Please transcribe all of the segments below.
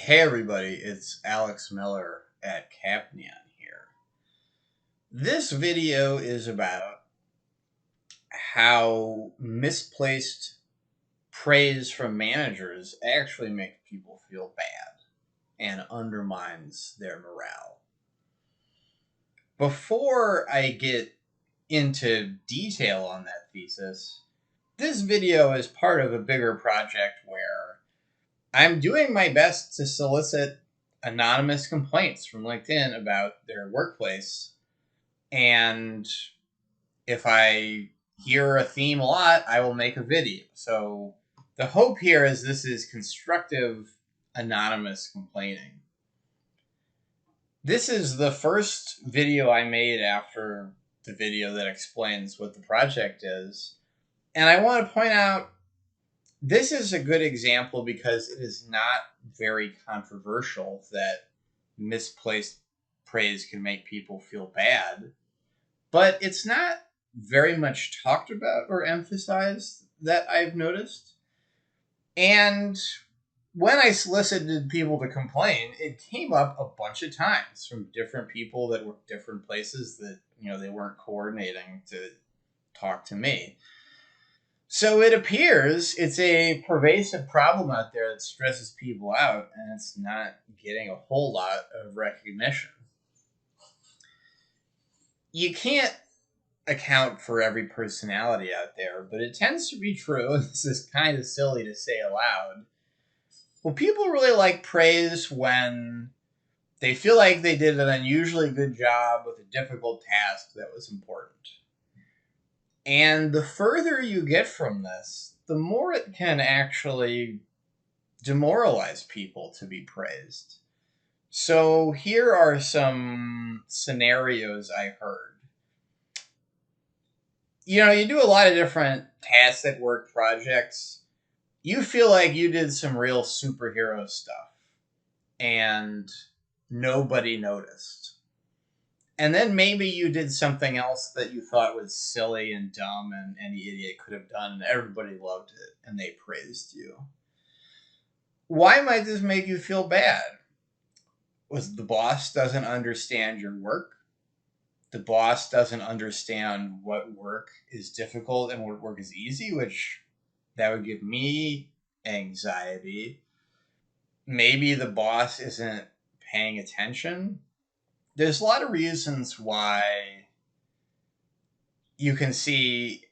Hey everybody, it's Alex Miller at Capnion here. This video is about how misplaced praise from managers actually makes people feel bad and undermines their morale. Before I get into detail on that thesis, this video is part of a bigger project where I'm doing my best to solicit anonymous complaints from LinkedIn about their workplace. And if I hear a theme a lot, I will make a video. So the hope here is this is constructive, anonymous complaining. This is the first video I made after the video that explains what the project is. And I want to point out this is a good example because it is not very controversial that misplaced praise can make people feel bad, but it's not very much talked about or emphasized that I've noticed. And when I solicited people to complain, it came up a bunch of times from different people that work different places that, they weren't coordinating to talk to me. So it appears it's a pervasive problem out there that stresses people out, and it's not getting a whole lot of recognition. You can't account for every personality out there, but it tends to be true, and this is kind of silly to say aloud. Well, people really like praise when they feel like they did an unusually good job with a difficult task that was important. And the further you get from this, the more it can actually demoralize people to be praised. So here are some scenarios I heard. You do a lot of different tasks at work projects. You feel like you did some real superhero stuff and nobody noticed. And then maybe you did something else that you thought was silly and dumb and any idiot could have done, and everybody loved it, and they praised you. Why might this make you feel bad? Was the boss doesn't understand your work? The boss doesn't understand what work is difficult and what work is easy, which that would give me anxiety. Maybe the boss isn't paying attention. There's a lot of reasons why you can see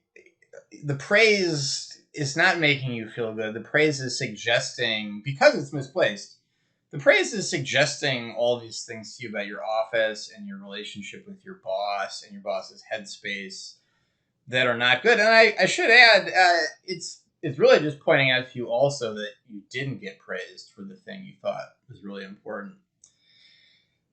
the praise is not making you feel good. The praise is suggesting, because it's misplaced, the praise is suggesting all these things to you about your office and your relationship with your boss and your boss's headspace that are not good. And I should add, it's really just pointing out to you also that you didn't get praised for the thing you thought was really important.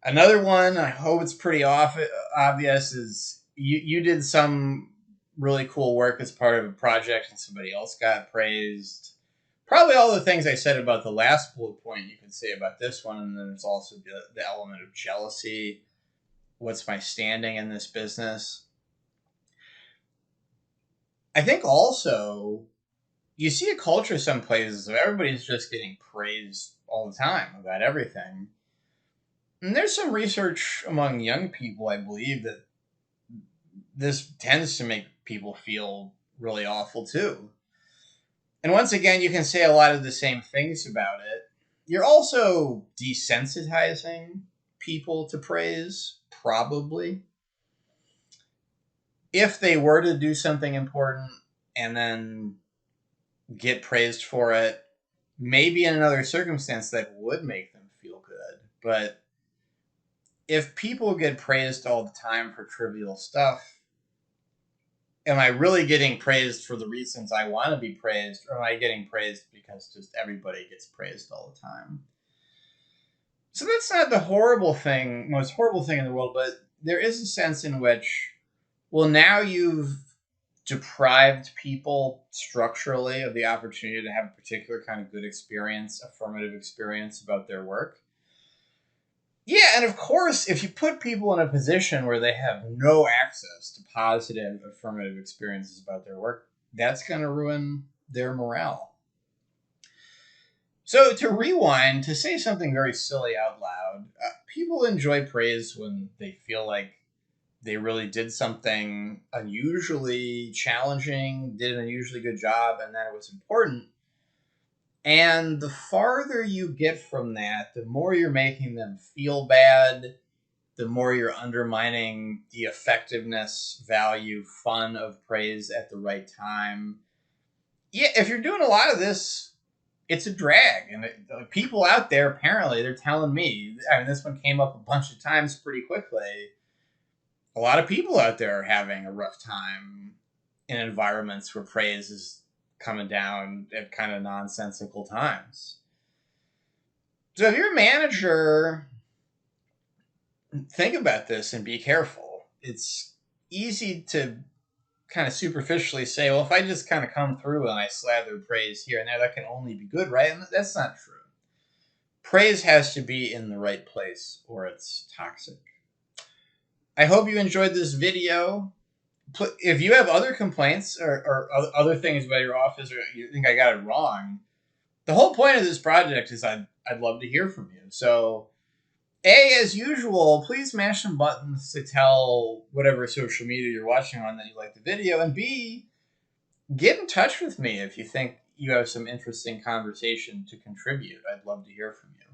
Another one, I hope it's pretty obvious, is you did some really cool work as part of a project and somebody else got praised. Probably all the things I said about the last bullet point you could say about this one, and then there's also the element of jealousy. What's my standing in this business? I think also you see a culture some places where everybody's just getting praised all the time about everything. And there's some research among young people, I believe, that this tends to make people feel really awful too. And once again, you can say a lot of the same things about it. You're also desensitizing people to praise, probably. If they were to do something important and then get praised for it, maybe in another circumstance that would make them feel good. But if people get praised all the time for trivial stuff, am I really getting praised for the reasons I want to be praised, or am I getting praised because just everybody gets praised all the time? So that's not the most horrible thing in the world, but there is a sense in which, well, now you've deprived people structurally of the opportunity to have a particular kind of good experience, affirmative experience about their work. Yeah, and of course, if you put people in a position where they have no access to positive, affirmative experiences about their work, that's going to ruin their morale. So to rewind, to say something very silly out loud, people enjoy praise when they feel like they really did something unusually challenging, did an unusually good job, and that it was important. And the farther you get from that, the more you're making them feel bad, the more you're undermining the effectiveness, value, fun of praise at the right time. Yeah, if you're doing a lot of this, it's a drag. And people out there, apparently, they're telling me, I mean, this one came up a bunch of times pretty quickly. A lot of people out there are having a rough time in environments where praise is coming down at kind of nonsensical times. So if you're a manager, think about this and be careful. It's easy to kind of superficially say, well, if I just kind of come through and I slather praise here and there, that can only be good, right? And that's not true. Praise has to be in the right place or it's toxic. I hope you enjoyed this video. If you have other complaints or other things about your office or you think I got it wrong, the whole point of this project is I'd love to hear from you. So, A, as usual, please smash some buttons to tell whatever social media you're watching on that you like the video. And B, get in touch with me if you think you have some interesting conversation to contribute. I'd love to hear from you.